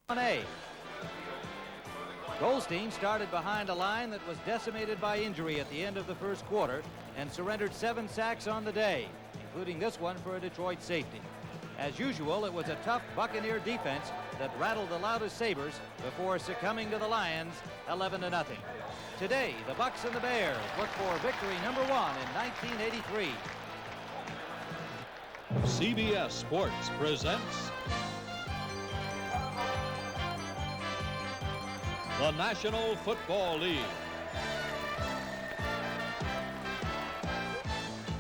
1A. Goldstein started behind a line that was decimated by injury at the end of the first quarter and surrendered 7 sacks on the day, including this one for a Detroit safety. As usual, it was a tough Buccaneer defense that rattled the loudest sabers before succumbing to the Lions 11-0. Today, the Bucs and the Bears look for victory number 1 in 1983. CBS Sports presents the National Football League.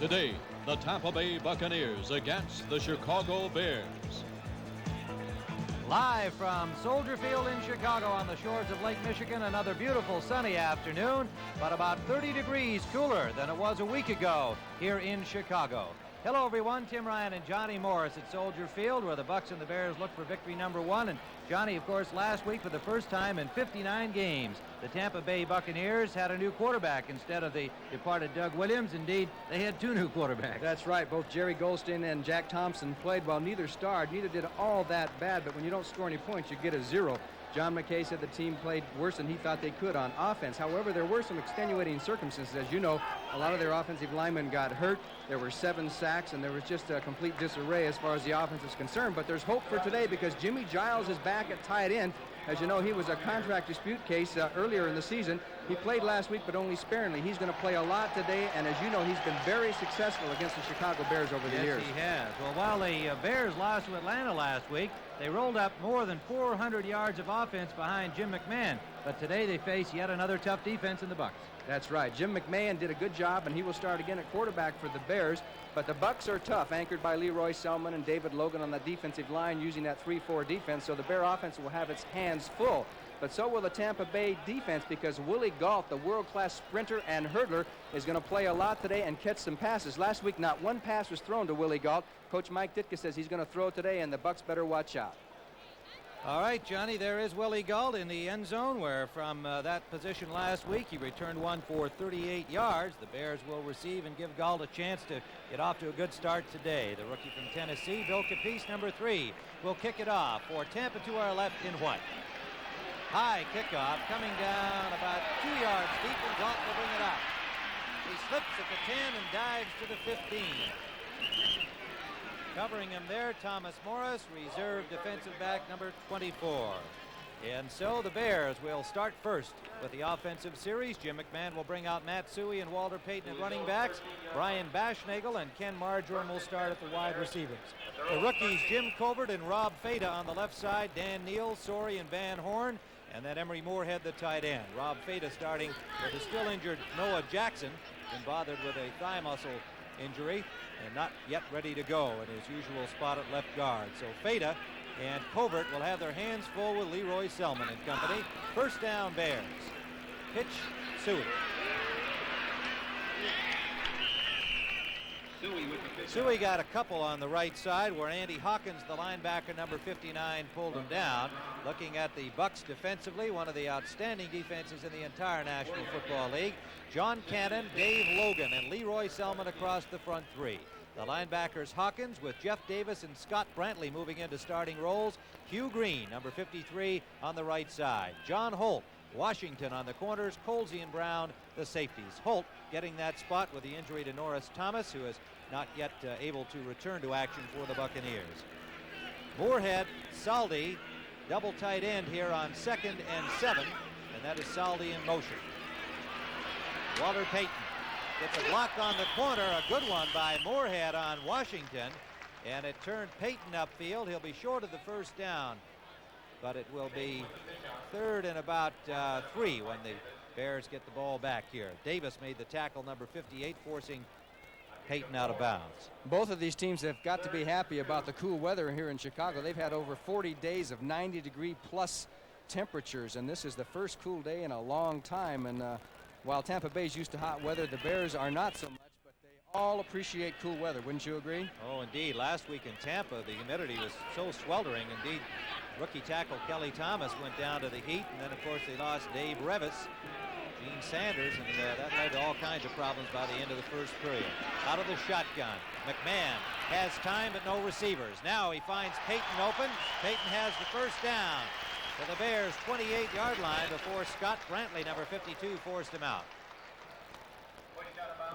Today, the Tampa Bay Buccaneers against the Chicago Bears. Live from Soldier Field in Chicago on the shores of Lake Michigan, another beautiful sunny afternoon, but about 30 degrees cooler than it was a week ago here in Chicago. Hello everyone, Tim Ryan and Johnny Morris at Soldier Field, where the Bucs and the Bears look for victory number 1. And Johnny, of course, last week for the first time in 59 games, the Tampa Bay Buccaneers had a new quarterback instead of the departed Doug Williams. Indeed, they had 2 new quarterbacks. That's right. Both Jerry Goldstein and Jack Thompson played well. Neither starred, neither did all that bad, but when you don't score any points, you get a 0. John McKay said the team played worse than he thought they could on offense. However, there were some extenuating circumstances. As you know, a lot of their offensive linemen got hurt. There were 7 sacks, and there was just a complete disarray as far as the offense is concerned. But there's hope for today because Jimmy Giles is back at tight end. As you know, he was a contract dispute case earlier in the season. He played last week, but only sparingly. He's going to play a lot today, and as you know, he's been very successful against the Chicago Bears over the years. Yes, he has. Well, while the Bears lost to Atlanta last week, they rolled up more than 400 yards of offense behind Jim McMahon. But today they face yet another tough defense in the Bucs. That's right. Jim McMahon did a good job, and he will start again at quarterback for the Bears. But the Bucs are tough, anchored by Leroy Selman and David Logan on the defensive line using that 3-4 defense. So the Bear offense will have its hands full. But so will the Tampa Bay defense because Willie Gault, the world-class sprinter and hurdler, is going to play a lot today and catch some passes. Last week, not one pass was thrown to Willie Gault. Coach Mike Ditka says he's going to throw today, and the Bucs better watch out. All right, Johnny, there is Willie Gault in the end zone, where from that position last week, he returned one for 38 yards. The Bears will receive and give Gault a chance to get off to a good start today. The rookie from Tennessee, Bill Capice, number 3, will kick it off for Tampa to our left in white. High kickoff coming down about 2 yards deep, and Gault will bring it out. He slips at the 10 and dives to the 15. Covering him there, Thomas Morris, reserve defensive back number 24. And so the Bears will start first with the offensive series. Jim McMahon will bring out Matt Suhey and Walter Payton at running backs. Brian Baschnagel and Ken Marjoram will start at the wide receivers. The rookies, Jim Colbert and Rob Fata on the left side, Dan Neal, Sorey, and Van Horn, and then Emery Moorhead, the tight end. Rob Fata starting with the still injured Noah Jackson, been bothered with a thigh muscle injury and not yet ready to go in his usual spot at left guard. So Fata and Covert will have their hands full with Leroy Selman and company. First down, Bears. Pitch, Suhey. Suhey got a couple on the right side where Andy Hawkins, the linebacker, number 59, pulled him down. Looking at the Bucs defensively, one of the outstanding defenses in the entire National Football League. John Cannon, Dave Logan, and Leroy Selman across the front 3. The linebackers Hawkins with Jeff Davis and Scott Brantley moving into starting roles. Hugh Green, number 53, on the right side. John Holt, Washington on the corners. Colsey and Brown, the safeties. Holt getting that spot with the injury to Norris Thomas, who is not yet able to return to action for the Buccaneers. Moorhead, Saldi, double tight end here on 2nd and 7, and that is Saldi in motion. Walter Payton gets a block on the corner, a good one by Moorhead on Washington, and it turned Payton upfield. He'll be short of the first down, but it will be 3rd and about 3 when the Bears get the ball back here. Davis made the tackle, number 58, forcing Payton out of bounds. Both of these teams have got to be happy about the cool weather here in Chicago. They've had over 40 days of 90-degree plus temperatures, and this is the first cool day in a long time. And while Tampa Bay's used to hot weather, the Bears are not so much, but they all appreciate cool weather. Wouldn't you agree? Oh, indeed. Last week in Tampa, the humidity was so sweltering. Indeed, rookie tackle Kelly Thomas went down to the heat, and then, of course, they lost Dave Revis, Gene Sanders, and that led to all kinds of problems by the end of the first period. Out of the shotgun, McMahon has time but no receivers. Now he finds Payton open. Payton has the first down. to the Bears' 28-yard line before Scott Brantley, number 52, forced him out.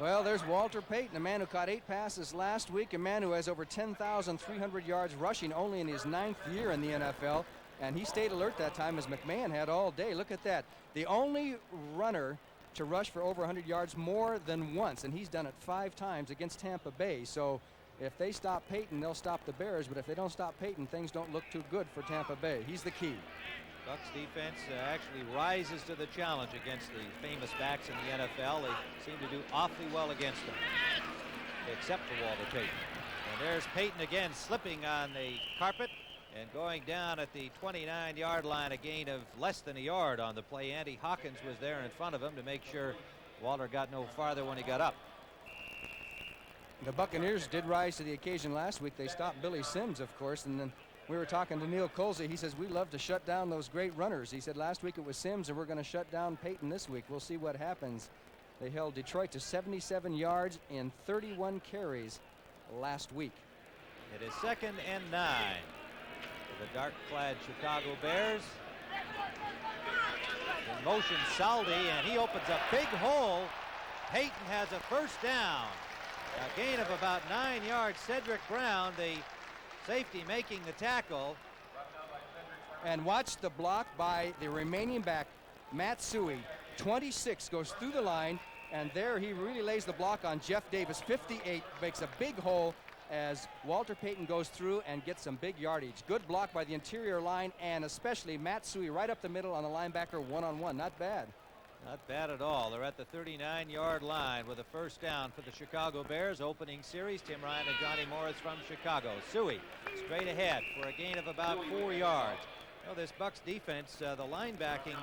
Well, there's Walter Payton, a man who caught 8 passes last week, a man who has over 10,300 yards rushing only in his 9th year in the NFL. And he stayed alert that time as McMahon had all day. Look at that. The only runner to rush for over 100 yards more than once, and he's done it 5 times against Tampa Bay. So if they stop Payton, they'll stop the Bears. But if they don't stop Payton, things don't look too good for Tampa Bay. He's the key. Bucs defense actually rises to the challenge against the famous backs in the NFL. They seem to do awfully well against them, except for Walter Payton. And there's Payton again, slipping on the carpet and going down at the 29-yard line, a gain of less than a yard on the play. Andy Hawkins was there in front of him to make sure Walter got no farther when he got up. The Buccaneers did rise to the occasion last week. They stopped Billy Sims, of course, and then we were talking to Neil Colsey. He says, we love to shut down those great runners. He said last week it was Sims, and we're going to shut down Payton this week. We'll see what happens. They held Detroit to 77 yards in 31 carries last week. It is 2nd and 9 for the dark-clad Chicago Bears. In motion, Saldi, and he opens a big hole. Payton has a first down. A gain of about 9 yards. Cedric Brown, the safety, making the tackle. And watch the block by the remaining back, Matsui. 26 goes through the line, and there he really lays the block on Jeff Davis. 58 makes a big hole as Walter Payton goes through and gets some big yardage. Good block by the interior line, and especially Matsui right up the middle on the linebacker one-on-one. Not bad. Not bad at all. They're at the 39-yard line with a first down for the Chicago Bears. Opening series, Tim Ryan and Johnny Morris from Chicago. Suey straight ahead for a gain of about 4 yards. You know, this Bucs defense, the linebacking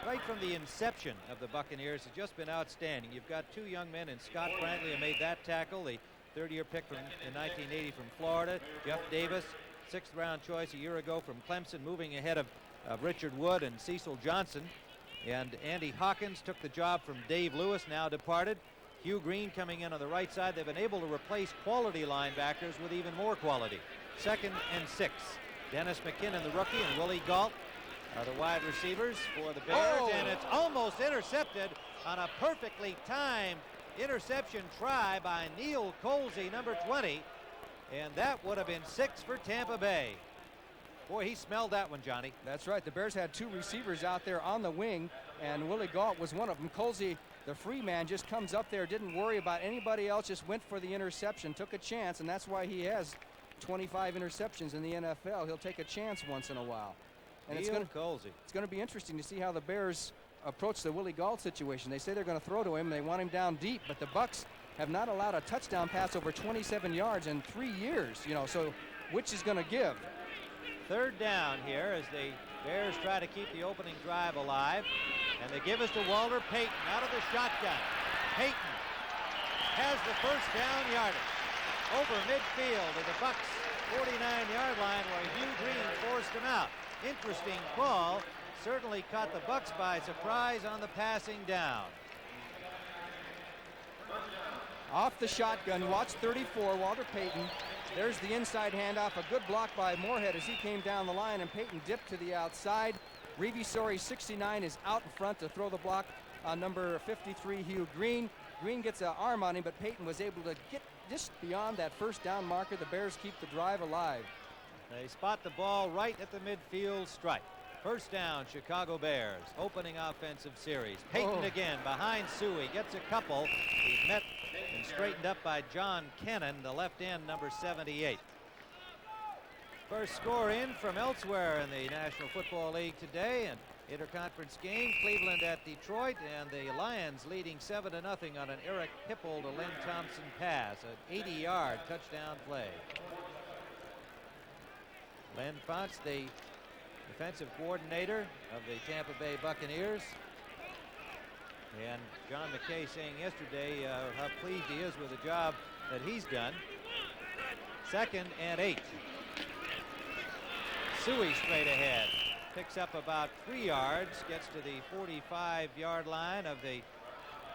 right from the inception of the Buccaneers has just been outstanding. You've got 2 young men in Scott Brantley who made that tackle, the third-year pick in 1980 from Florida. Jeff Davis, 6th-round choice a year ago from Clemson, moving ahead of Richard Wood and Cecil Johnson. And Andy Hawkins took the job from Dave Lewis, now departed. Hugh Green coming in on the right side. They've been able to replace quality linebackers with even more quality. 2nd and 6. Dennis McKinnon, the rookie, and Willie Galt are the wide receivers for the Bears. Oh. And it's almost intercepted on a perfectly timed interception try by Neil Colsey, number 20. And that would have been 6 for Tampa Bay. Boy, he smelled that one, Johnny. That's right. The Bears had 2 receivers out there on the wing, and Willie Galt was one of them. Colsey, the free man, just comes up there, didn't worry about anybody else, just went for the interception, took a chance, and that's why he has 25 interceptions in the NFL. He'll take a chance once in a while. And it's going to be interesting to see how the Bears approach the Willie Galt situation. They say they're going to throw to him. They want him down deep, but the Bucs have not allowed a touchdown pass over 27 yards in 3 years. You know, so which is going to give? 3rd down here as the Bears try to keep the opening drive alive. And they give us to Walter Payton out of the shotgun. Payton has the first down yardage over midfield to the Bucs 49-yard line where Hugh Green forced him out. Interesting call. Certainly caught the Bucs by surprise on the passing down. Off the shotgun, watch 34, Walter Payton. There's the inside handoff, a good block by Moorhead as he came down the line, and Payton dipped to the outside. Revisori 69 is out in front to throw the block on number 53, Hugh Green. Green gets an arm on him, but Payton was able to get just beyond that first down marker. The Bears keep the drive alive. They spot the ball right at the midfield stripe. First down, Chicago Bears. Opening offensive series. Payton again behind Suey. Gets a couple. He's met and straightened up by John Kennan, the left end, number 78. First score in from elsewhere in the National Football League today. An interconference game, Cleveland at Detroit, and the Lions leading 7-0 on an Eric Hipple to Len Thompson pass. An 80-yard touchdown play. Len Fonts, the defensive coordinator of the Tampa Bay Buccaneers. And John McKay saying yesterday how pleased he is with the job that he's done. 2nd and 8. Suey straight ahead. Picks up about 3 yards. Gets to the 45-yard line of the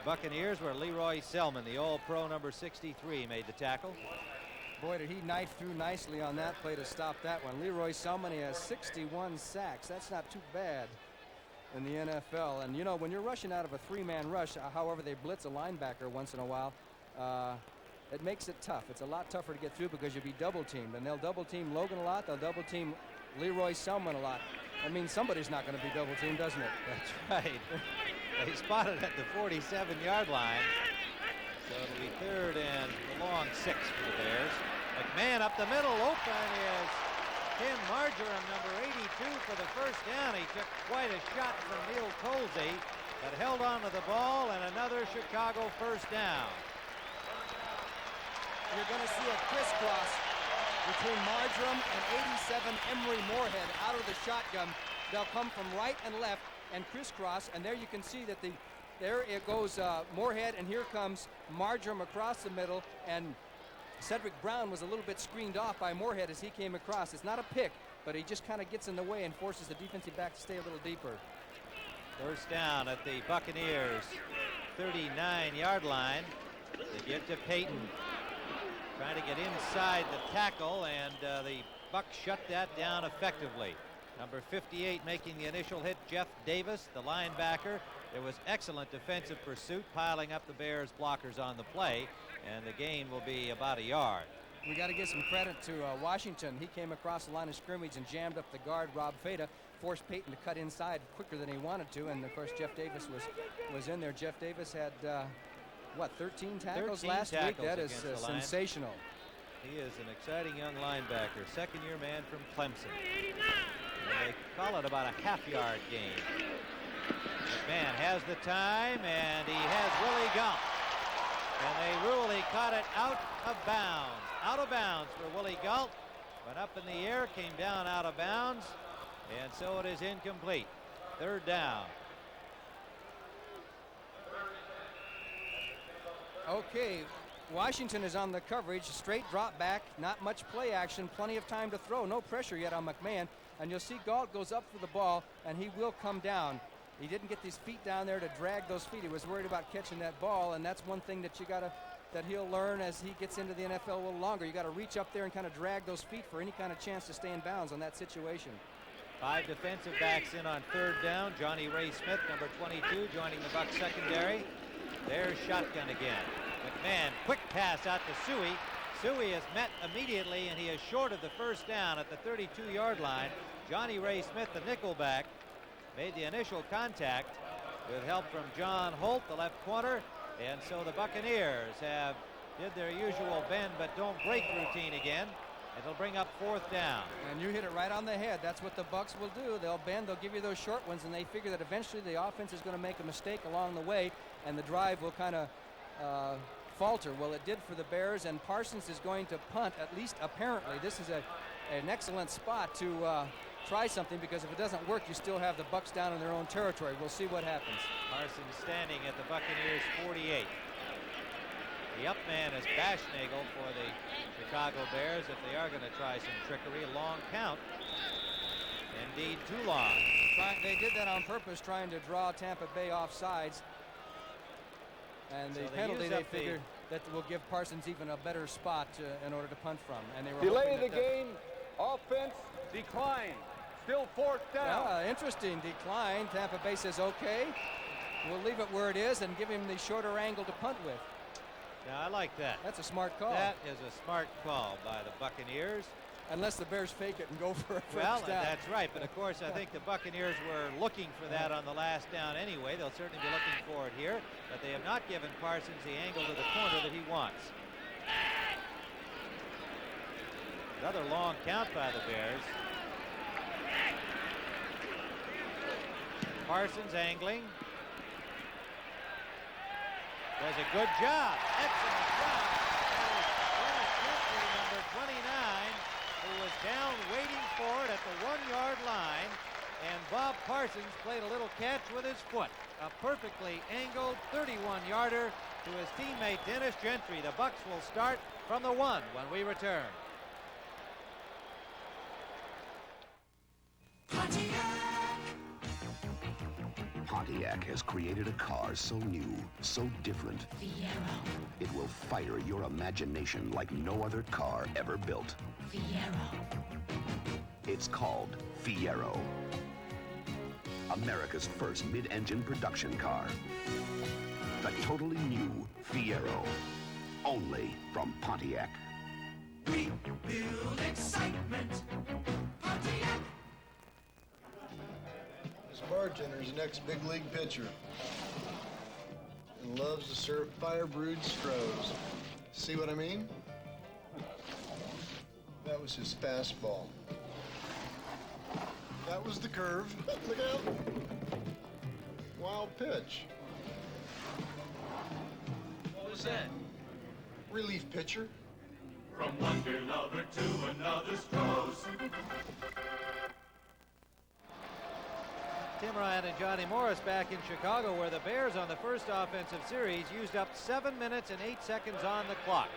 Buccaneers where Leroy Selman, the all-pro number 63, made the tackle. Boy, did he knife through nicely on that play to stop that one. Leroy Selman, he has 61 sacks. That's not too bad in the NFL. And, you know, when you're rushing out of a three-man rush, however they blitz a linebacker once in a while, it makes it tough. It's a lot tougher to get through because you'll be double-teamed. And they'll double-team Logan a lot. They'll double-team Leroy Selman a lot. I mean, somebody's not going to be double-teamed, doesn't it? That's right. They spotted at the 47-yard line. So it'll be 3rd and a long 6 for the Bears. McMahon up the middle. Open is Tim Marjoram, number 82, for the first down. He took quite a shot from Neil Colsey, but held on to the ball, and another Chicago first down. You're going to see a crisscross between Marjoram and 87 Emery Moorhead out of the shotgun. They'll come from right and left and crisscross, and there you can see that there it goes, Moorhead, and here comes Marjoram across the middle, and Cedric Brown was a little bit screened off by Moorhead as he came across. It's not a pick, but he just kind of gets in the way and forces the defensive back to stay a little deeper. First down at the Buccaneers 39-yard line. They give to Payton. Trying to get inside the tackle, and the Bucs shut that down effectively. Number 58 making the initial hit, Jeff Davis, the linebacker. There was excellent defensive pursuit, piling up the Bears blockers on the play, and the gain will be about a yard. We got to give some credit to Washington. He came across the line of scrimmage and jammed up the guard, Rob Feda, forced Payton to cut inside quicker than he wanted to, and of course Jeff Davis was in there. Jeff Davis had 13 tackles last week? That is sensational. He is an exciting young linebacker, second-year man from Clemson. And they call it about a half-yard gain. McMahon has the time, and he has Willie Gump. And they rule he caught it out of bounds. Out of bounds for Willie Galt. Went up in the air, came down out of bounds, and so it is incomplete. 3rd down. Okay, Washington is on the coverage, straight drop back, not much play action, plenty of time to throw, no pressure yet on McMahon, and you'll see Galt goes up for the ball, and he will come down. He didn't get his feet down there to drag those feet. He was worried about catching that ball, and that's one thing that that he'll learn as he gets into the NFL a little longer. You got to reach up there and kind of drag those feet for any kind of chance to stay in bounds on that situation. 5 defensive backs in on 3rd down. Johnny Ray Smith, number 22, joining the Bucs secondary. There's shotgun again. McMahon, quick pass out to Suey. Suey is met immediately, and he is short of the first down at the 32-yard line. Johnny Ray Smith, the nickelback, made the initial contact with help from John Holt, the left corner, and so the Buccaneers did their usual bend but don't break routine again. It'll bring up 4th down. And you hit it right on the head. That's what the Bucs will do. They'll bend, they'll give you those short ones, and they figure that eventually the offense is going to make a mistake along the way, and the drive will kind of falter. Well, it did for the Bears, and Parsons is going to punt, at least apparently. This is an excellent spot to try something, because if it doesn't work, you still have the Bucs down in their own territory. We'll see what happens. Parsons standing at the Buccaneers 48. The up man is Bashnagel for the Chicago Bears if they are going to try some trickery. A long count. Indeed, too long. They did that on purpose, trying to draw Tampa Bay off sides. And the penalty, they figured that will give Parsons even a better spot in order to punt from. And they were delay the game. Offense decline. Still 4th down. Interesting decline. Tampa Bay says, okay, we'll leave it where it is and give him the shorter angle to punt with. Yeah, I like that. That's a smart call. That is a smart call by the Buccaneers. Unless the Bears fake it and go for a first down. Well, that's right. But, of course, I think the Buccaneers were looking for that on the last down anyway. They'll certainly be looking for it here. But they have not given Parsons the angle to the corner that he wants. Another long count by the Bears. Parsons angling. Does a good job. Excellent job. That is Dennis Gentry, number 29, who was down waiting for it at the 1-yard line. And Bob Parsons played a little catch with his foot. A perfectly angled 31-yarder to his teammate Dennis Gentry. The Bucs will start from the 1 when we return. Pontiac Pontiac has created a car so new, so different. Fiero. It will fire your imagination like no other car ever built. Fiero. It's called Fiero. America's first mid-engine production car. The totally new Fiero. Only from Pontiac. We build excitement. Pontiac. This bartender's the next big league pitcher and loves to serve fire-brewed Strohs. See what I mean? That was his fastball. That was the curve. Look out. Wild pitch. What was that? Relief pitcher. From one beer lover to another Strohs. Tim Ryan and Johnny Morris back in Chicago, where the Bears on the first offensive series used up 7 minutes and 8 seconds on the clock.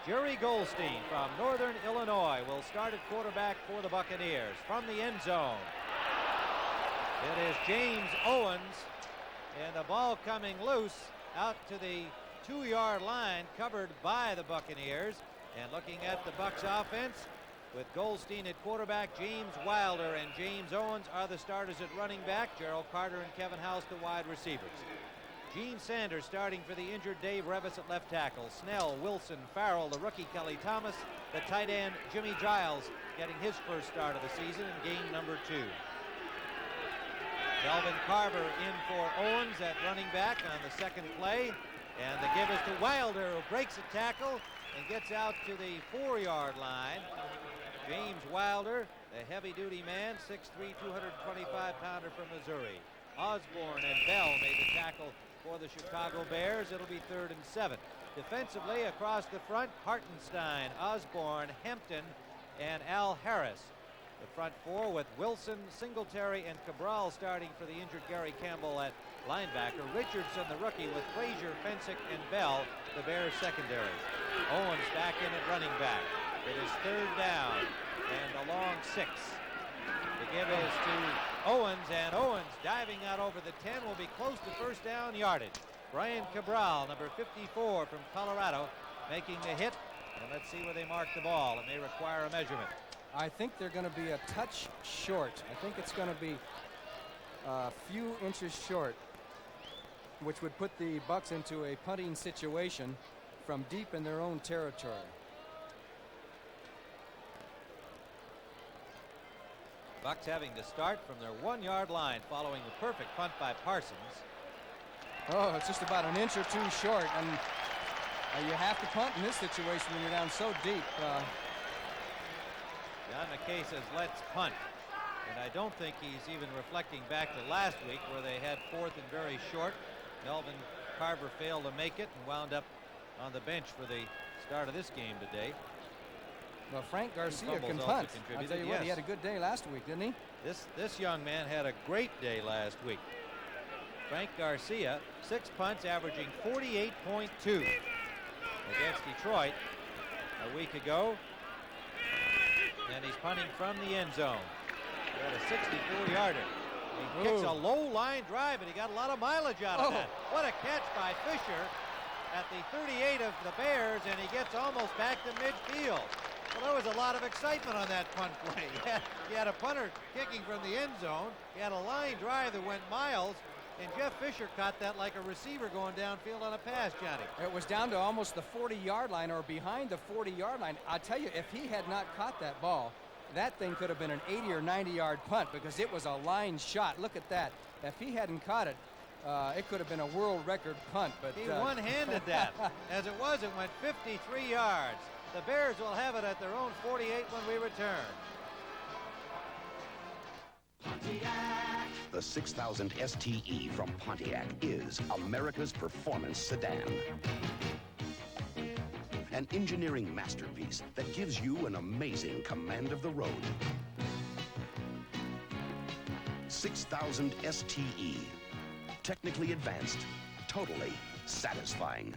Jerry Goldstein from Northern Illinois will start at quarterback for the Buccaneers from the end zone. It is James Owens, and the ball coming loose out to the 2-yard line, covered by the Buccaneers. And looking at the Bucs offense, with Goldstein at quarterback, James Wilder and James Owens are the starters at running back. Gerald Carter and Kevin House the wide receivers. Gene Sanders starting for the injured Dave Revis at left tackle. Snell, Wilson, Farrell, the rookie Kelly Thomas, the tight end Jimmy Giles getting his first start of the season in game number 2. Delvin Carver in for Owens at running back on the second play. And the give is to Wilder, who breaks a tackle and gets out to the 4-yard line. James Wilder, the heavy-duty man, 6'3", 225-pounder from Missouri. Osborne and Bell made the tackle for the Chicago Bears. It'll be 3rd and 7. Defensively across the front, Hartenstein, Osborne, Hampton, and Al Harris. The front four with Wilson, Singletary, and Cabral starting for the injured Gary Campbell at linebacker. Richardson, the rookie, with Frazier, Fensick, and Bell, the Bears secondary. Owens back in at running back. It is 3rd down and a long 6. The give is to Owens, and Owens diving out over the 10 will be close to first down yardage. Brian Cabral, number 54 from Colorado, making the hit. And let's see where they mark the ball. It may require a measurement. I think they're going to be a touch short. I think it's going to be a few inches short, which would put the Bucs into a punting situation from deep in their own territory. Bucs having to start from their 1-yard line following the perfect punt by Parsons. Oh, it's just about an inch or two short, and you have to punt in this situation when you're down so deep. John McKay says, let's punt. And I don't think he's even reflecting back to last week where they had 4th and very short. Melvin Carver failed to make it and wound up on the bench for the start of this game today. Well, Frank Garcia can punt. I'll tell you what, he had a good day last week, didn't he? This young man had a great day last week. Frank Garcia, 6 punts, averaging 48.2 against Detroit a week ago. And he's punting from the end zone. He had a 64-yarder. He kicks a low line drive, and he got a lot of mileage out of that. What a catch by Fisher at the 38 of the Bears, and he gets almost back to midfield. Well, there was a lot of excitement on that punt play. He had a punter kicking from the end zone. He had a line drive that went miles, and Jeff Fisher caught that like a receiver going downfield on a pass, Johnny. It was down to almost the 40-yard line or behind the 40-yard line. I tell you, if he had not caught that ball, that thing could have been an 80 or 90-yard punt because it was a line shot. Look at that. If he hadn't caught it, it could have been a world record punt. But he one-handed that. As it was, it went 53 yards. The Bears will have it at their own 48 when we return. Pontiac. The 6000 STE from Pontiac is America's performance sedan. An engineering masterpiece that gives you an amazing command of the road. 6000 STE. Technically advanced, totally satisfying.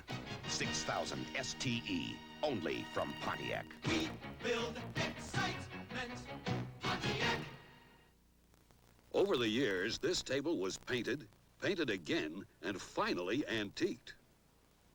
6000 STE, only from Pontiac. We build excitement. Pontiac. Over the years, this table was painted, painted again, and finally antiqued.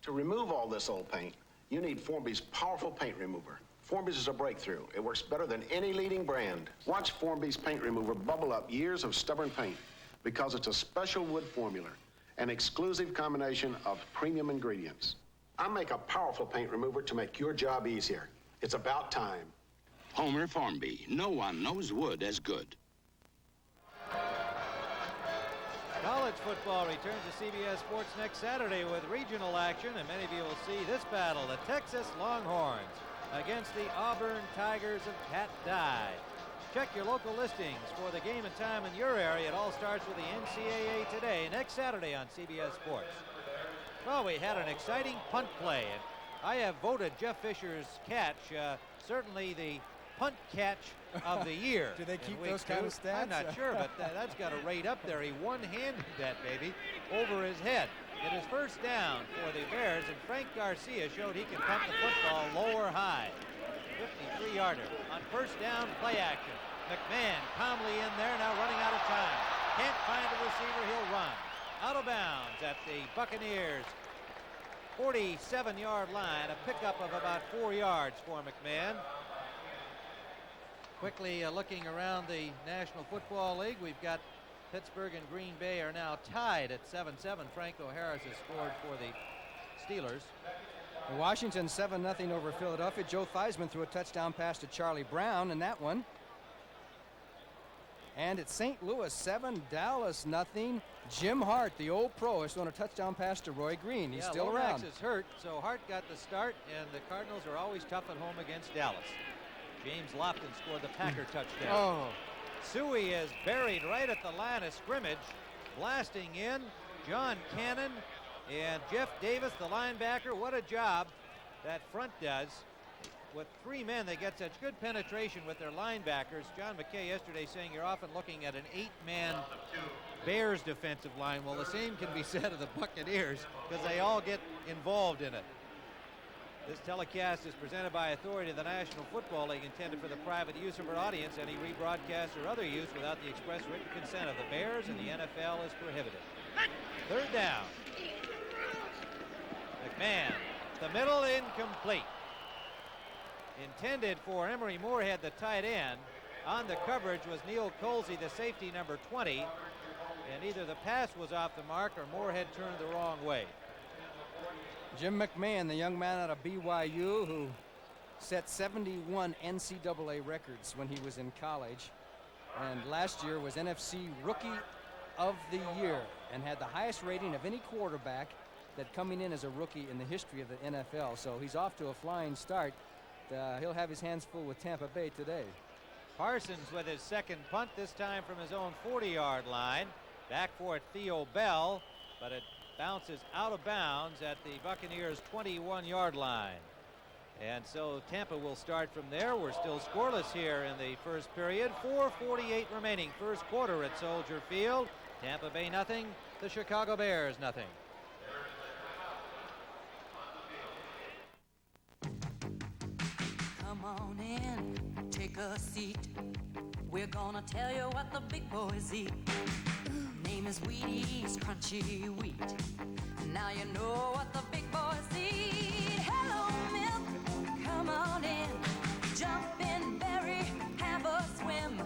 To remove all this old paint, you need Formby's powerful paint remover. Formby's is a breakthrough. It works better than any leading brand. Watch Formby's paint remover bubble up years of stubborn paint because it's a special wood formula, an exclusive combination of premium ingredients. I make a powerful paint remover to make your job easier. It's about time. Homer Formby. No one knows wood as good. College football returns to CBS Sports next Saturday with regional action, and many of you will see this battle, the Texas Longhorns against the Auburn Tigers of Pat Dye. Check your local listings for the game and time in your area. It all starts with the NCAA Today next Saturday on CBS Sports. Well, we had an exciting punt play, and I have voted Jeff Fisher's catch certainly the punt catch of the year. Do they keep week those kind of stats? I'm not sure, but that's got a rate up there. He one-handed that baby over his head. It is first down for the Bears, and Frank Garcia showed he can punt the football low or high. 53-yarder on first down, play action. McMahon calmly in there, now running out of time. Can't find a receiver, he'll run. Out of bounds at the Buccaneers 47-yard line, a pickup of about 4 yards for McMahon. Quickly looking around the National Football League, we've got Pittsburgh and Green Bay are now tied at 7-7. Franco Harris has scored for the Steelers. Washington 7-0 over Philadelphia. Joe Theismann threw a touchdown pass to Charlie Brown in that one. And it's St. Louis 7, Dallas 0. Jim Hart, the old pro, has thrown a touchdown pass to Roy Green. He's still around. Lomax is hurt, so Hart got the start, and the Cardinals are always tough at home against Dallas. James Lofton scored the Packer touchdown. Oh. Suey is buried right at the line of scrimmage. Blasting in, John Cannon and Jeff Davis, the linebacker. What a job that front does. With 3 men, they get such good penetration with their linebackers. John McKay yesterday saying you're often looking at an 8-man Bears defensive line. Well, the same can be said of the Buccaneers because they all get involved in it. This telecast is presented by authority of the National Football League, intended for the private use of our audience. Any rebroadcast or other use without the express written consent of the Bears and the NFL is prohibited. Third down. McMahon, the middle, incomplete. Intended for Emery Moorhead, the tight end. On the coverage was Neil Colsey, the safety, number 20. And either the pass was off the mark or Moorhead turned the wrong way. Jim McMahon, the young man out of BYU who set 71 NCAA records when he was in college, and last year was NFC Rookie of the Year and had the highest rating of any quarterback that coming in as a rookie in the history of the NFL. So he's off to a flying start. He'll have his hands full with Tampa Bay today. Parsons with his second punt, this time from his own 40-yard line. Back for it, Theo Bell, but it bounces out of bounds at the Buccaneers' 21-yard line. And so Tampa will start from there. We're still scoreless here in the first period. 4:48 remaining, first quarter at Soldier Field. Tampa Bay nothing, the Chicago Bears nothing. Come on in, take a seat. We're gonna tell you what the big boys eat. Name is Wheaties Crunchy Wheat. Now you know what the big boys eat. Hello, milk, come on in. Jump in, berry, have a swim.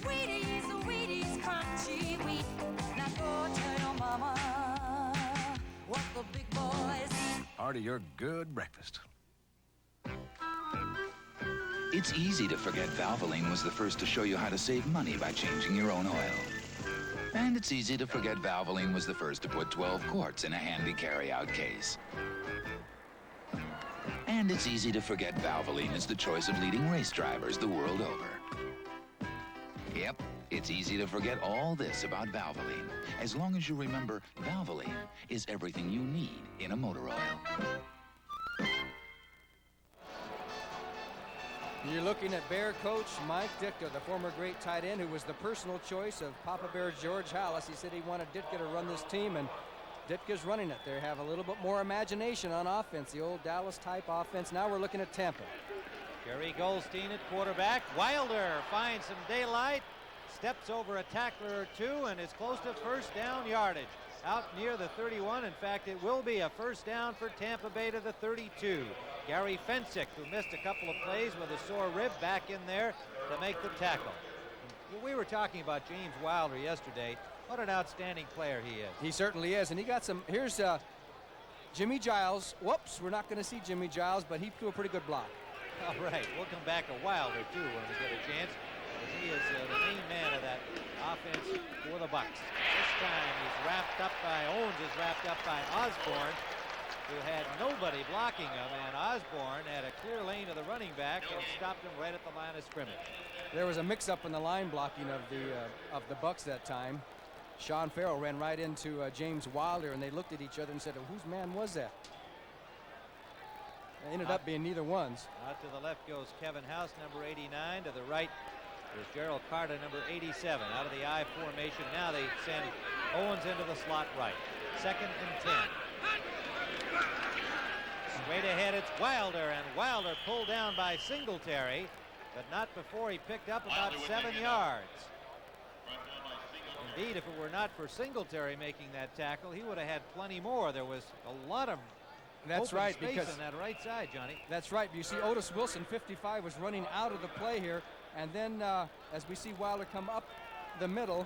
Wheaties, Wheaties Crunchy Wheat. Now go tell your mama what the big boys eat. Part of your good breakfast. It's easy to forget Valvoline was the first to show you how to save money by changing your own oil. And it's easy to forget Valvoline was the first to put 12 quarts in a handy carry-out case. And it's easy to forget Valvoline is the choice of leading race drivers the world over. Yep, it's easy to forget all this about Valvoline, as long as you remember Valvoline is everything you need in a motor oil. You're looking at Bear coach Mike Ditka, the former great tight end who was the personal choice of Papa Bear George Halas. He said he wanted Ditka to run this team, and Ditka's running it. They have a little bit more imagination on offense, the old Dallas-type offense. Now we're looking at Tampa. Jerry Goldstein at quarterback. Wilder finds some daylight, steps over a tackler or two, and is close to first down yardage. out near the 31. In fact, it will be a first down for Tampa Bay to the 32. Gary Fensick, who missed a couple of plays with a sore rib, back in there to make the tackle. We were talking about James Wilder yesterday. What an outstanding player he is. He certainly is, and he got some. Here's Jimmy Giles. Whoops, we're not going to see Jimmy Giles, but he threw a pretty good block. All right, we'll come back to Wilder too when we get a chance, because he is the main man of that offense for the Bucs. This time he's wrapped up by Owens is wrapped up by Osborne, who had nobody blocking him, and Osborne had a clear lane to the running back and stopped him right at the line of scrimmage. There was a mix-up in the line blocking of the Bucs that time. Sean Farrell ran right into James Wilder, and they looked at each other and said, whose man was that? It ended up being neither one's. Out to the left goes Kevin House, number 89. To the right is Gerald Carter, number 87. Out of the I formation. Now they send Owens into the slot right. 2nd and 10. Straight ahead, it's Wilder, and Wilder pulled down by Singletary, but not before he picked up about 7 yards. Indeed, if it were not for Singletary making that tackle, he would have had plenty more. There was a lot of That's right, because on that right side, Johnny. That's right. You see Otis Wilson, 55, was running out of the play here, and then as we see Wilder come up the middle,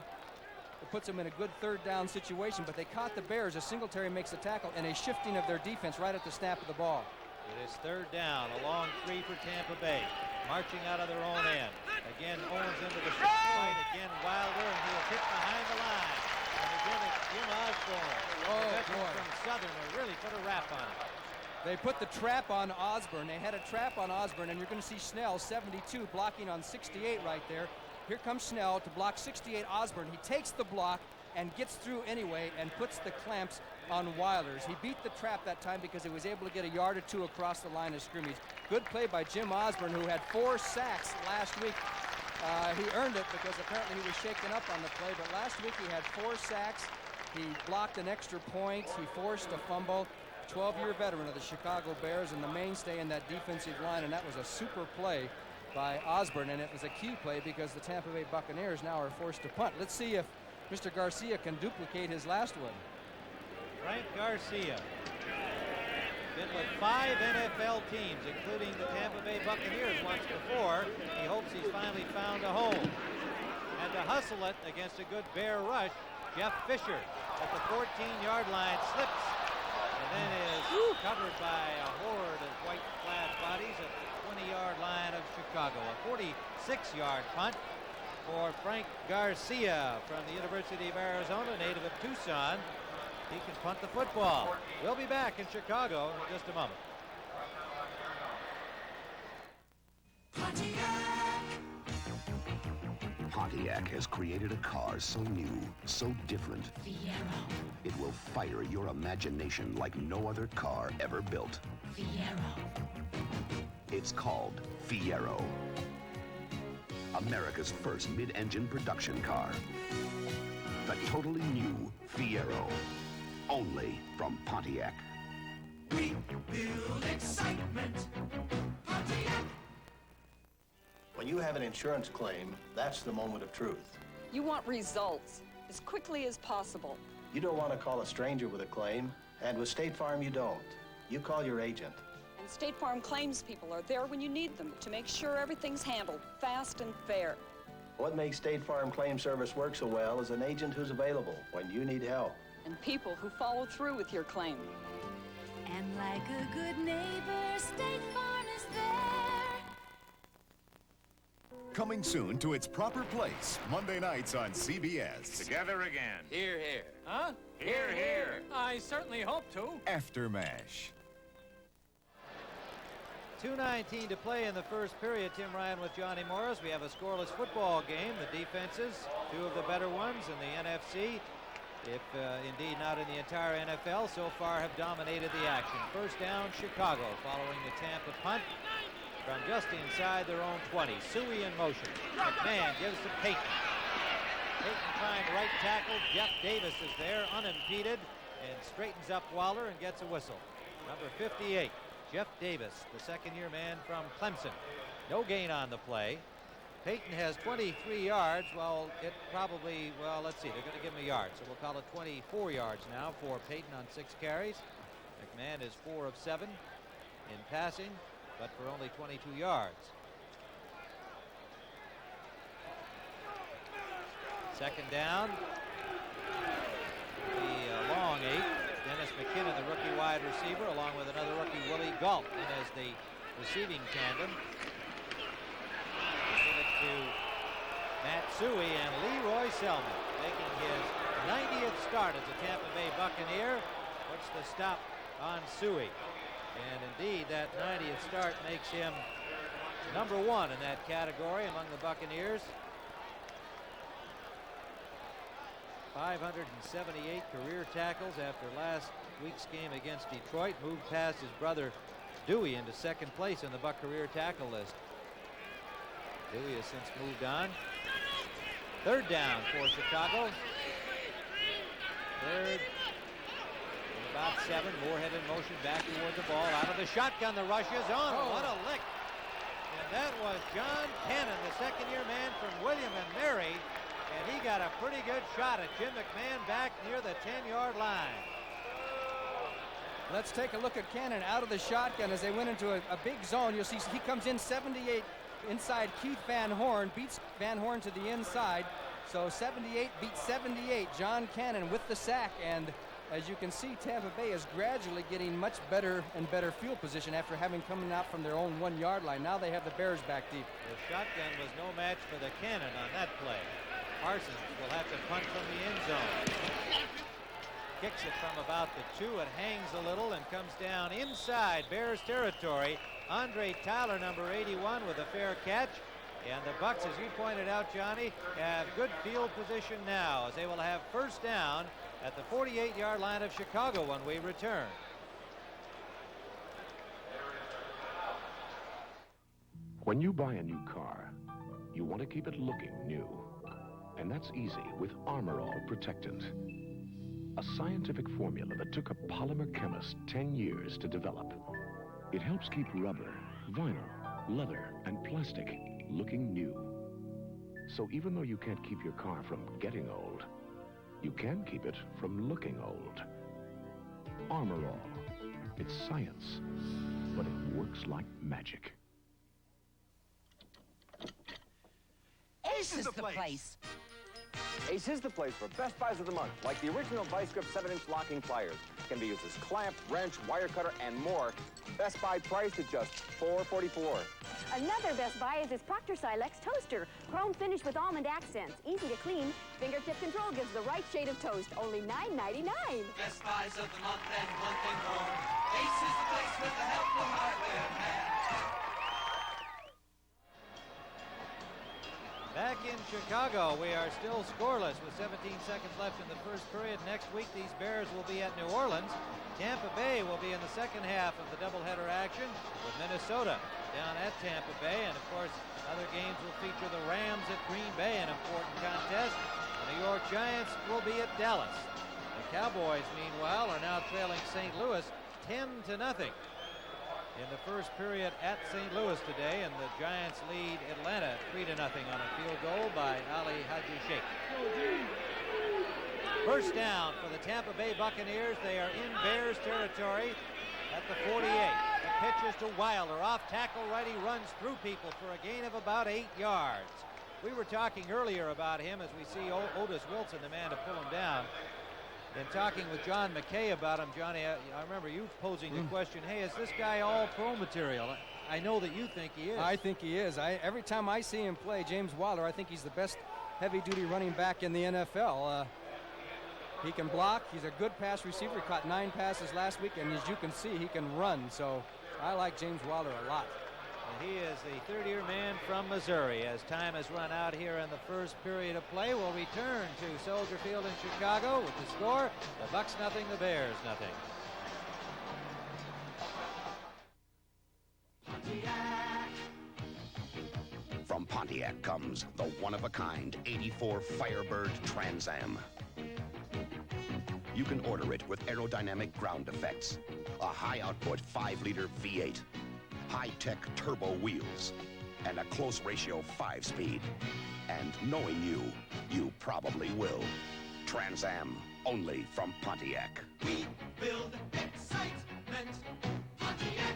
it puts them in a good 3rd down situation. But they caught the Bears as Singletary makes the tackle and a shifting of their defense right at the snap of the ball. It is 3rd down, a long 3 for Tampa Bay, marching out of their own end. Again, Owens into the point. Again, Wilder, and he'll hit behind the line. And again, it's Jim Osborne. From Southern, who really put a wrap on it. They put the trap on Osborne. They had a trap on Osborne, and you're going to see Snell, 72, blocking on 68 right there. Here comes Snell to block 68 Osborne. He takes the block and gets through anyway and puts the clamps on Wilders. He beat the trap that time because he was able to get a yard or two across the line of scrimmage. Good play by Jim Osborne, who had 4 sacks last week. He earned it because apparently he was shaken up on the play, but last week he had 4 sacks. He blocked an extra point. He forced a fumble. 12-year veteran of the Chicago Bears and the mainstay in that defensive line, and that was a super play by Osborne, and it was a key play because the Tampa Bay Buccaneers now are forced to punt. Let's see if Mr. Garcia can duplicate his last one. Frank Garcia, been with 5 NFL teams, including the Tampa Bay Buccaneers once before. He hopes he's finally found a home. And to hustle it against a good Bear rush, Jeff Fisher at the 14-yard line slips and then is covered by a horde of white-clad bodies at the 20-yard line of Chicago. A 46-yard punt for Frank Garcia from the University of Arizona, native of Tucson. He can punt the football. We'll be back in Chicago in just a moment. Pontiac has created a car so new, so different. Fiero. It will fire your imagination like no other car ever built. Fiero. It's called Fiero. America's first mid-engine production car. The totally new Fiero. Only from Pontiac. We build excitement. Pontiac. When you have an insurance claim, that's the moment of truth. You want results as quickly as possible. You don't want to call a stranger with a claim, and with State Farm you don't. You call your agent. And State Farm claims people are there when you need them to make sure everything's handled fast and fair. What makes State Farm Claim Service work so well is an agent who's available when you need help. And people who follow through with your claim. And like a good neighbor, State Farm is there. Coming soon to its proper place, Monday nights on CBS. Together again. Hear, hear. Huh? Hear, hear. I certainly hope to. After MASH. 2:19 to play in the first period. Tim Ryan with Johnny Morris. We have a scoreless football game. The defenses, 2 of the better ones in the NFC, if indeed not in the entire NFL, so far have dominated the action. First down, Chicago, following the Tampa punt from just inside their own 20. Suey in motion. McMahon gives to Payton. Payton trying right tackle. Jeff Davis is there, unimpeded, and straightens up Waller and gets a whistle. Number 58, Jeff Davis, the second-year man from Clemson. No gain on the play. Peyton has 23 yards. Well, it probably, well, let's see. They're going to give him a yard, so we'll call it 24 yards now for Peyton on 6 carries. McMahon is 4 of 7 in passing, but for only 22 yards. Second down. The long 8. Dennis McKinnon, the rookie wide receiver, along with another rookie, Willie Galt, in as the receiving tandem. Give it to Matt Suey and Leroy Selman, making his 90th start as a Tampa Bay Buccaneer. Puts the stop on Suey. And indeed, that 90th start makes him number 1 in that category among the Buccaneers. 578 career tackles after last week's game against Detroit. Moved past his brother Dewey into second place in the Buck career tackle list. Dewey has since moved on. Third down for Chicago. Third and about 7. Moorhead in motion back toward the ball. Out of the shotgun, the rush is on. Oh, what a lick. And that was John Cannon, the second-year man from William and Mary. And he got a pretty good shot at Jim McMahon back near the 10-yard line. Let's take a look at Cannon out of the shotgun as they went into a big zone. You'll see he comes in 78 inside Keith Van Horn, beats Van Horn to the inside. So 78 beats 78. John Cannon with the sack, and as you can see, Tampa Bay is gradually getting much better and better field position after having coming out from their own 1-yard line. Now they have the Bears back deep. The shotgun was no match for the Cannon on that play. Parsons will have to punt from the end zone. Kicks it from about the 2. It hangs a little and comes down inside Bears territory. Andre Tyler, number 81, with a fair catch. And the Bucks, as you pointed out, Johnny, have good field position now as they will have first down at the 48-yard line of Chicago when we return. When you buy a new car, you want to keep it looking new. And that's easy with Armor All Protectant. A scientific formula that took a polymer chemist 10 years to develop. It helps keep rubber, vinyl, leather, and plastic looking new. So even though you can't keep your car from getting old, you can keep it from looking old. Armor All. It's science, but it works like magic. Ace is the place. Ace is the place for best buys of the month, like the original Vice Grip 7-inch locking pliers. Can be used as clamp, wrench, wire cutter, and more. Best Buy priced at just $4.44. Another Best Buy is this Proctor Silex toaster. Chrome finish with almond accents. Easy to clean. Fingertip control gives the right shade of toast. Only $9.99. Best buys of the month and one thing more. Ace is the place with the help of hardware man. Back in Chicago, we are still scoreless with 17 seconds left in the first period. Next week, these Bears will be at New Orleans. Tampa Bay will be in the second half of the doubleheader action with Minnesota down at Tampa Bay. And, of course, other games will feature the Rams at Green Bay, an important contest. The New York Giants will be at Dallas. The Cowboys, meanwhile, are now trailing St. Louis 10-0 in the first period at St. Louis today, and the Giants lead Atlanta 3-0 on a field goal by Ali Haji Sheikh. First down for the Tampa Bay Buccaneers. They are in Bears territory at the 48. The pitch is to Wilder. Off tackle right, he runs through people for a gain of about 8 yards. We were talking earlier about him as we see Otis Wilson, the man to pull him down. And talking with John McKay about him, Johnny, I remember you posing the question, hey, is this guy all pro material? I know that you think he is. I think he is. Every time I see him play, James Wilder, I think he's the best heavy-duty running back in the NFL. He can block. He's a good pass receiver. He caught 9 passes last week, and as you can see, he can run. So I like James Wilder a lot. And he is the third-year man from Missouri. As time has run out here in the first period of play, we'll return to Soldier Field in Chicago with the score, the Bucks nothing, the Bears nothing. From Pontiac comes the one-of-a-kind 84 Firebird Trans Am. You can order it with aerodynamic ground effects, a high-output 5-liter V8, high-tech turbo wheels, and a close ratio 5-speed. And knowing you, you probably will. Trans Am, only from Pontiac. We build excitement. Pontiac.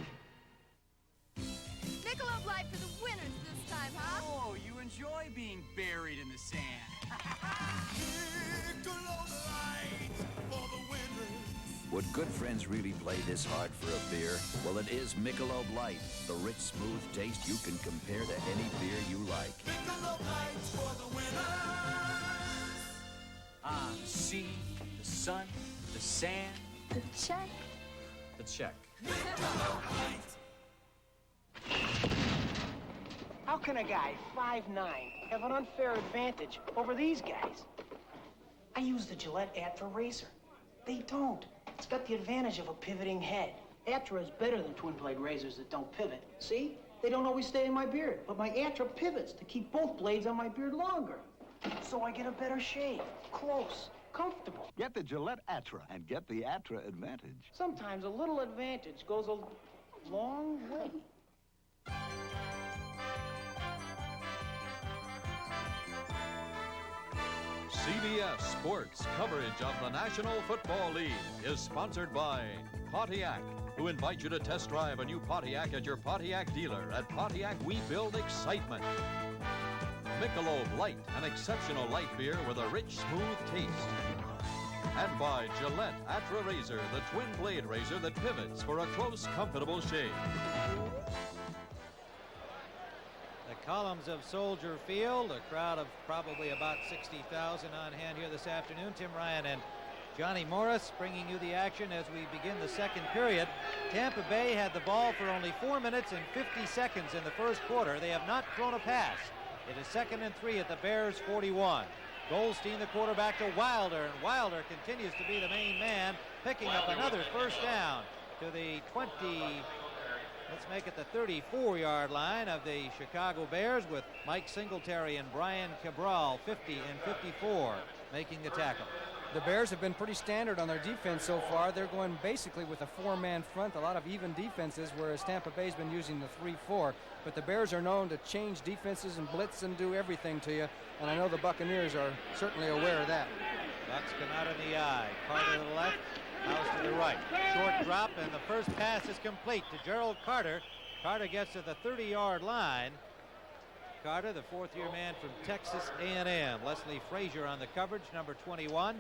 Michelob Light for the winners this time, huh? Oh, you enjoy being buried in the sand. Would good friends really play this hard for a beer? Well, it is Michelob Light, the rich, smooth taste you can compare to any beer you like. Michelob Light for the winners. The sea, the sun, the sand. The check. The check. How can a guy 5'9" have an unfair advantage over these guys? I use the Gillette Atra razor. They don't. It's got the advantage of a pivoting head. Atra is better than twin blade razors that don't pivot. See? They don't always stay in my beard, but my Atra pivots to keep both blades on my beard longer. So I get a better shave, close, comfortable. Get the Gillette Atra and get the Atra advantage. Sometimes a little advantage goes a long way. CBS Sports coverage of the National Football League is sponsored by Pontiac, who invite you to test drive a new Pontiac at your Pontiac dealer. At Pontiac, we build excitement. Michelob Light, an exceptional light beer with a rich, smooth taste. And by Gillette Atra Razor, the twin blade razor that pivots for a close, comfortable shave. The columns of Soldier Field, a crowd of probably about 60,000 on hand here this afternoon. Tim Ryan and Johnny Morris bringing you the action as we begin the second period. Tampa Bay had the ball for only 4 minutes and 50 seconds in the first quarter. They have not thrown a pass. It is 2nd and 3 at the Bears 41. Goldstein, the quarterback, to Wilder, and Wilder continues to be the main man, picking up another first down to the 20, let's make it the 34-yard line of the Chicago Bears, with Mike Singletary and Brian Cabral, 50 and 54, making the tackle. The Bears have been pretty standard on their defense so far. They're going basically with a 4-man front, a lot of even defenses, whereas Tampa Bay's been using the 3-4. But the Bears are known to change defenses and blitz and do everything to you, and I know the Buccaneers are certainly aware of that. Bucks come out in the eye. Carter to the left, House to the right. Short drop, and the first pass is complete to Gerald Carter. Carter gets to the 30-yard line. Carter, the fourth-year man from Texas A&M. Leslie Frazier on the coverage, number 21.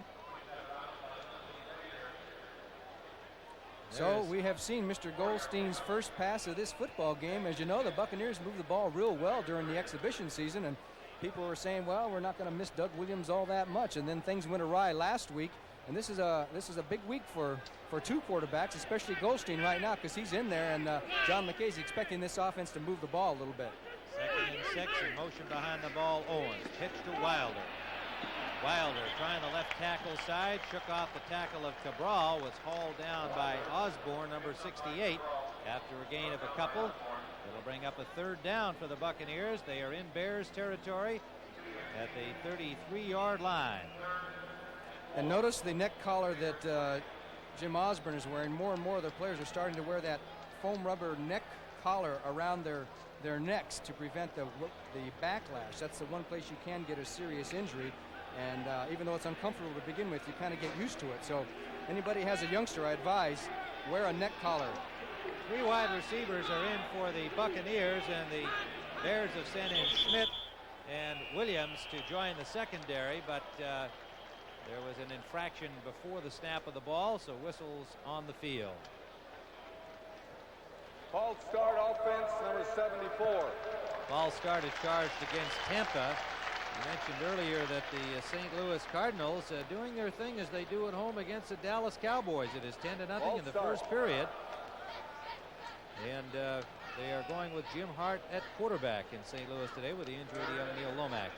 So we have seen Mr. Goldstein's first pass of this football game. As you know, the Buccaneers moved the ball real well during the exhibition season, and people were saying, well, we're not going to miss Doug Williams all that much, and then things went awry last week. And this is a big week for two quarterbacks, especially Goldstein right now, because he's in there, and John McKay's expecting this offense to move the ball a little bit. 2nd and 6, in motion behind the ball, Owens. Pitch to Wilder. Wilder trying the left tackle side, shook off the tackle of Cabral, was hauled down by Osborne, number 68, after a gain of a couple. It'll bring up a third down for the Buccaneers. They are in Bears territory at the 33-yard line. And notice the neck collar that Jim Osborne is wearing. More and more of their players are starting to wear that foam rubber neck collar around their necks to prevent the backlash. That's the one place you can get a serious injury. And even though it's uncomfortable to begin with, you kind of get used to it. So anybody has a youngster, I advise, wear a neck collar. 3 wide receivers are in for the Buccaneers, and the Bears have sent in Schmidt and Williams to join the secondary, but there was an infraction before the snap of the ball, so whistles on the field. False start, offense number 74. False start is charged against Tampa. You mentioned earlier that the St. Louis Cardinals doing their thing as they do at home against the Dallas Cowboys. It is 10-0 in the first period. And they are going with Jim Hart at quarterback in St. Louis today with the injury to young Neil Lomax.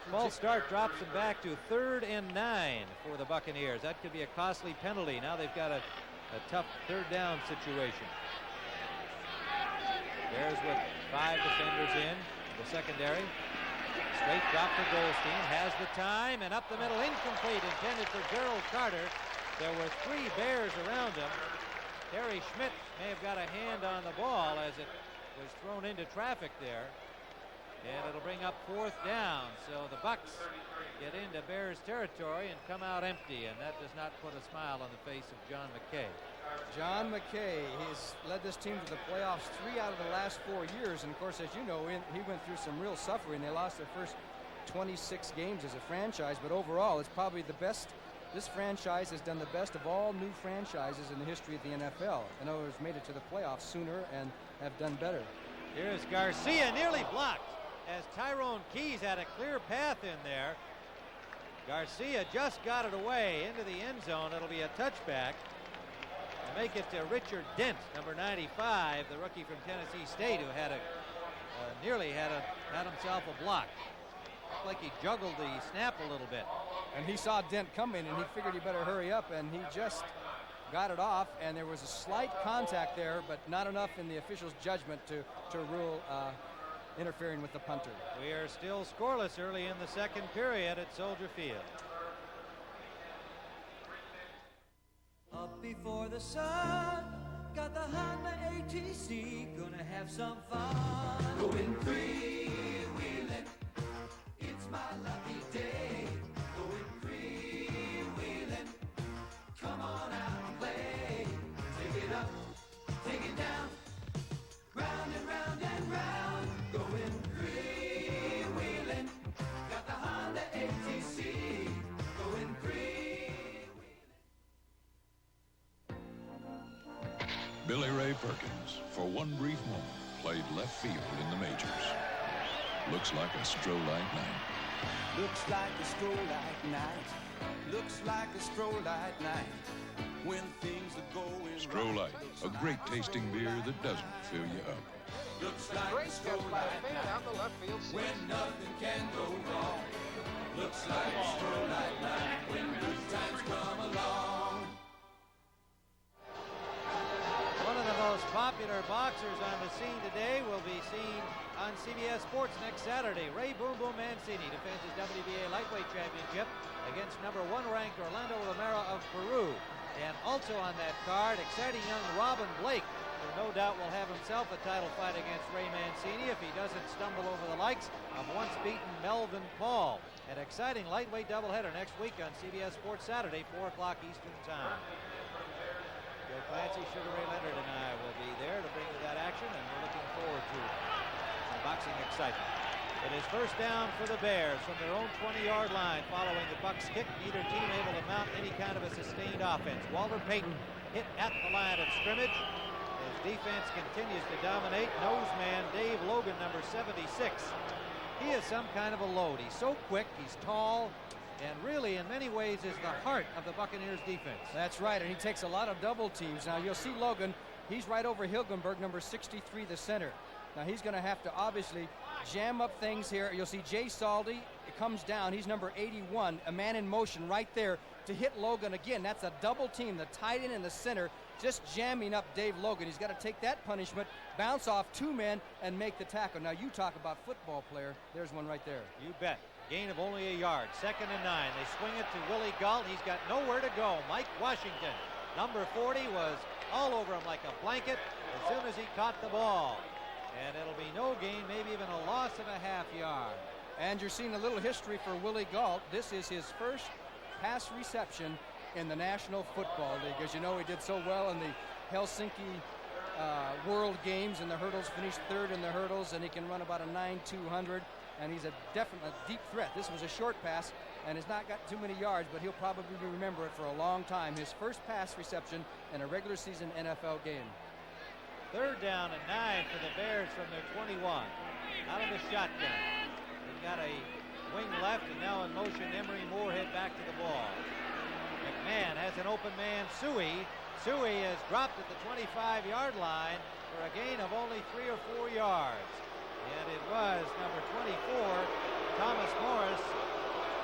False start drops them back to 3rd and 9 for the Buccaneers. That could be a costly penalty. Now they've got a tough third down situation. Bears with 5 defenders in the secondary. Straight drop for Goldstein, has the time, and up the middle, incomplete, intended for Gerald Carter. There were 3 Bears around him. Harry Schmidt may have got a hand on the ball as it was thrown into traffic there. And it'll bring up 4th down. So the Bucks get into Bears territory and come out empty, and that does not put a smile on the face of John McKay. John McKay, he's led this team to the playoffs 3 out of the last 4 years. And of course, as you know, he went through some real suffering. They lost their first 26 games as a franchise, but overall, it's probably the best. This franchise has done the best of all new franchises in the history of the NFL. In other words, made it to the playoffs sooner and have done better. Here's Garcia, nearly blocked, as Tyrone Keys had a clear path in there. Garcia just got it away into the end zone. It'll be a touchback. To make it to Richard Dent, number 95, the rookie from Tennessee State, who had nearly had himself a block. Looked like he juggled the snap a little bit. And he saw Dent coming, and he figured he better hurry up, and he just got it off, and there was a slight contact there, but not enough in the official's judgment to rule interfering with the punter. We are still scoreless early in the second period at Soldier Field. Up before the sun, got the Honda ATC, gonna have some fun. Going freewheeling, it's my lucky day. Going freewheeling, come on out and play. Take it up, take it down, round and round and round. Going freewheeling, got the Honda ATC. Going Billy Ray Perkins, for one brief moment, played left field in the majors. Looks like a stroll-light night. Looks like a stroll-light night. Looks like a stroll-light night. When things are going Stroll-light, a great tasting beer that doesn't fill you up. Looks like a stroll-light night. When nothing can go wrong. Looks like a stroll-light night. When good times come along. One of the most popular boxers on the scene today will be seen on CBS Sports next Saturday. Ray Boom Boom Mancini defends his WBA lightweight championship against number 1 ranked Orlando Romero of Peru. And also on that card, exciting young Robin Blake, who no doubt will have himself a title fight against Ray Mancini if he doesn't stumble over the likes of once beaten Melvin Paul. An exciting lightweight doubleheader next week on CBS Sports Saturday, 4 o'clock Eastern Time. Joe Clancy, Sugar Ray Leonard, and I will be there to bring you that action, and we're looking forward to some boxing excitement. It is first down for the Bears from their own 20-yard line following the Bucks kick. Neither team able to mount any kind of a sustained offense. Walter Payton hit at the line of scrimmage. His defense continues to dominate. Noseman Dave Logan, number 76. He is some kind of a load. He's so quick, he's tall, and really, in many ways, is the heart of the Buccaneers defense. That's right, and he takes a lot of double teams. Now, you'll see Logan, he's right over Hilgenberg, number 63, the center. Now, he's going to have to obviously jam up things here. You'll see Jay Saldy, it comes down. He's number 81, a man in motion right there to hit Logan again. That's a double team, the tight end in the center, just jamming up Dave Logan. He's got to take that punishment, bounce off 2 men, and make the tackle. Now, you talk about football player. There's one right there. You bet. Gain of only a yard. 2nd and 9. They swing it to Willie Galt. He's got nowhere to go. Mike Washington, number 40, was all over him like a blanket as soon as he caught the ball. And it'll be no gain, maybe even a loss of a half yard. And you're seeing a little history for Willie Galt. This is his first pass reception in the National Football League. As you know, he did so well in the Helsinki World Games in the hurdles, finished 3rd in the hurdles, and he can run about a 9.200. And he's a definite deep threat. This was a short pass and has not got too many yards, but he'll probably remember it for a long time. His first pass reception in a regular season NFL game. 3rd down and 9 for the Bears from their 21. Out of the shotgun. They've got a wing left, and now in motion, Emery Moorhead back to the ball. McMahon has an open man, Suey. Suey is dropped at the 25-yard line for a gain of only 3 or 4 yards. And it was number 24, Thomas Morris,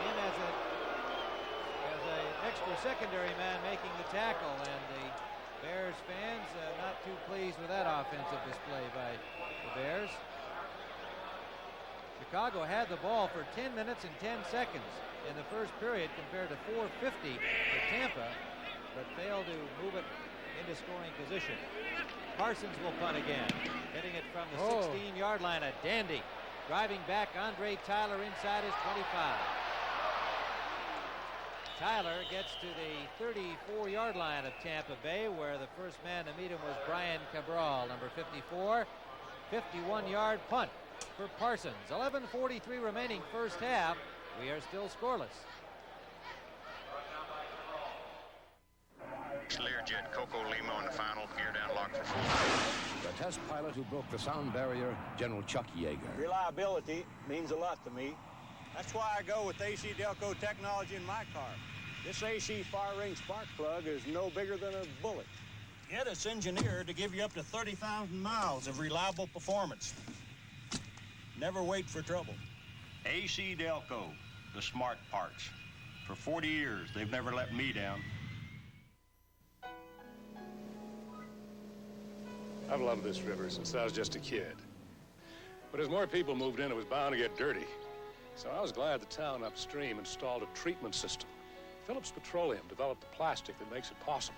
in as an extra secondary man making the tackle. And the Bears fans not too pleased with that offensive display by the Bears. Chicago had the ball for 10 minutes and 10 seconds in the first period compared to 4:50 for Tampa, but failed to move it into scoring position. Parsons will punt again. Hitting it from the 16-yard line. A dandy. Driving back, Andre Tyler inside his 25. Tyler gets to the 34-yard line of Tampa Bay, where the first man to meet him was Brian Cabral, number 54. 51-yard punt for Parsons. 11:43 remaining first half. We are still scoreless. Learjet, Coco Lima on the final, gear down, lock for full. The test pilot who broke the sound barrier, General Chuck Yeager. Reliability means a lot to me. That's why I go with AC Delco technology in my car. This AC fire ring spark plug is no bigger than a bullet. Yet it's engineered to give you up to 30,000 miles of reliable performance. Never wait for trouble. AC Delco, the smart parts. For 40 years, they've never let me down. I've loved this river since I was just a kid. But as more people moved in, it was bound to get dirty. So I was glad the town upstream installed a treatment system. Phillips Petroleum developed the plastic that makes it possible.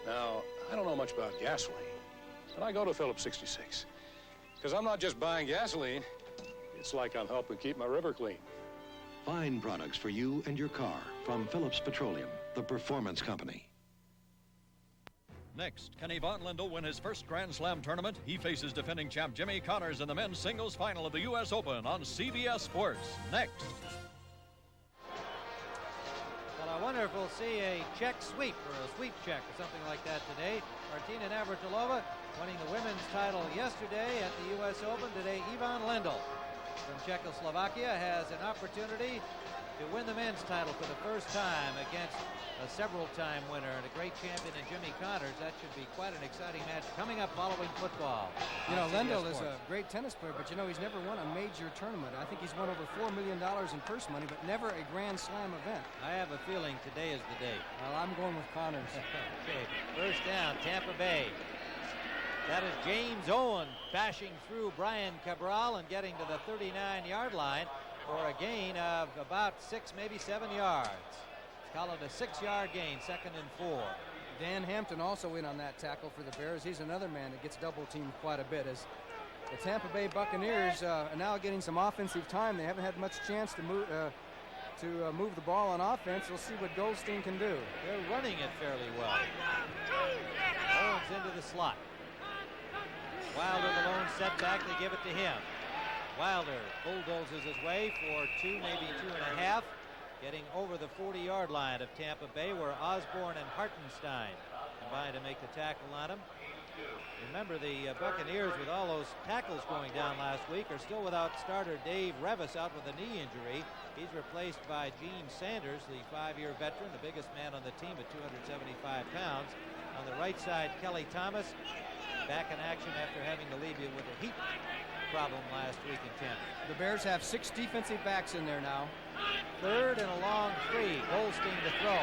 Now, I don't know much about gasoline, but I go to Phillips 66. Because I'm not just buying gasoline, it's like I'm helping keep my river clean. Fine products for you and your car from Phillips Petroleum, the performance company. Next, can Yvonne Lindell win his first Grand Slam tournament? He faces defending champ Jimmy Connors in the men's singles final of the U.S. Open on CBS Sports. Next. Well, I wonder if we'll see a check sweep or a sweep check or something like that today. Martina Navratilova winning the women's title yesterday at the U.S. Open. Today, Yvonne Lindell from Czechoslovakia has an opportunity to win the men's title for the first time against a several-time winner and a great champion in Jimmy Connors. That should be quite an exciting match coming up following football. You know, Lindell is a great tennis player, but you know, he's never won a major tournament. I think he's won over $4 million in purse money, but never a Grand Slam event. I have a feeling today is the day. Well, I'm going with Connors. Okay, first down, Tampa Bay. That is James Owen bashing through Brian Cabral and getting to the 39-yard line for a gain of about 6, maybe 7 yards. Call it a 6-yard gain, 2nd and 4. Dan Hampton also in on that tackle for the Bears. He's another man that gets double-teamed quite a bit. As the Tampa Bay Buccaneers are now getting some offensive time. They haven't had much chance to move the ball on offense. We'll see what Goldstein can do. They're running it fairly well. Owens into the slot. Wilder the lone setback. They give it to him. Wilder bulldozes his way for 2, maybe 2.5. Getting over the 40-yard line of Tampa Bay, where Osborne and Hartenstein combined to make the tackle on him. Remember, the Buccaneers, with all those tackles going down last week, are still without starter Dave Revis out with a knee injury. He's replaced by Gene Sanders, the 5-year veteran, the biggest man on the team at 275 pounds. On the right side, Kelly Thomas, back in action after having to leave you with a heat problem last week in Tampa. The Bears have 6 defensive backs in there now. 3rd and a long 3. Goldstein to throw.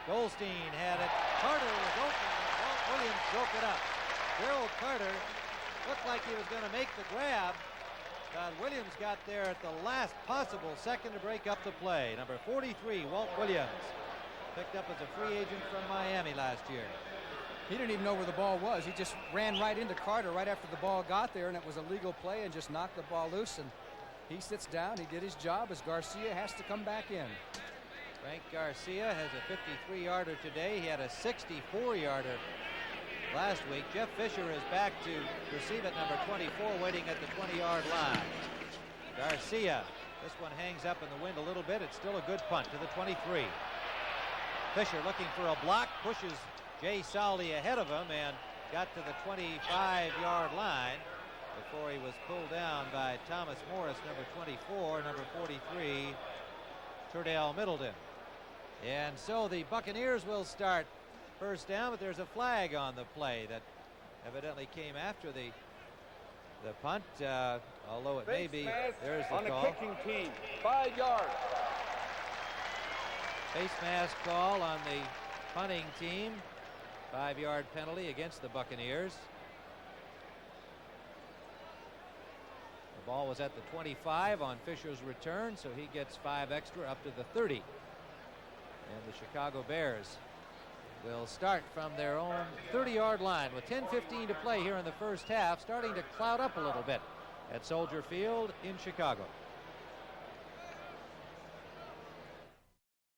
Goldstein had it. Carter was open. Walt Williams broke it up. Gerald Carter looked like he was going to make the grab. Williams got there at the last possible second to break up the play. Number 43, Walt Williams, picked up as a free agent from Miami last year. He didn't even know where the ball was. He just ran right into Carter right after the ball got there, and it was a legal play, and just knocked the ball loose. And he sits down. He did his job as Garcia has to come back in. Frank Garcia has a 53-yarder today. He had a 64-yarder last week. Jeff Fisher is back to receive at number 24, waiting at the 20-yard line. Garcia, this one hangs up in the wind a little bit. It's still a good punt to the 23. Fisher looking for a block, pushes Jay Saldi ahead of him and got to the 25-yard line before he was pulled down by Thomas Morris, number 24, number 43, Turdale Middleton. And so the Buccaneers will start first down, but there's a flag on the play that evidently came after the punt, although it may be. There's the on call. the kicking team, 5 yards. Face mask call on the punting team. 5-yard penalty against the Buccaneers. The ball was at the 25 on Fisher's return, so he gets 5 extra up to the 30. And the Chicago Bears will start from their own 30-yard line with 10:15 to play here in the first half, starting to cloud up a little bit at Soldier Field in Chicago.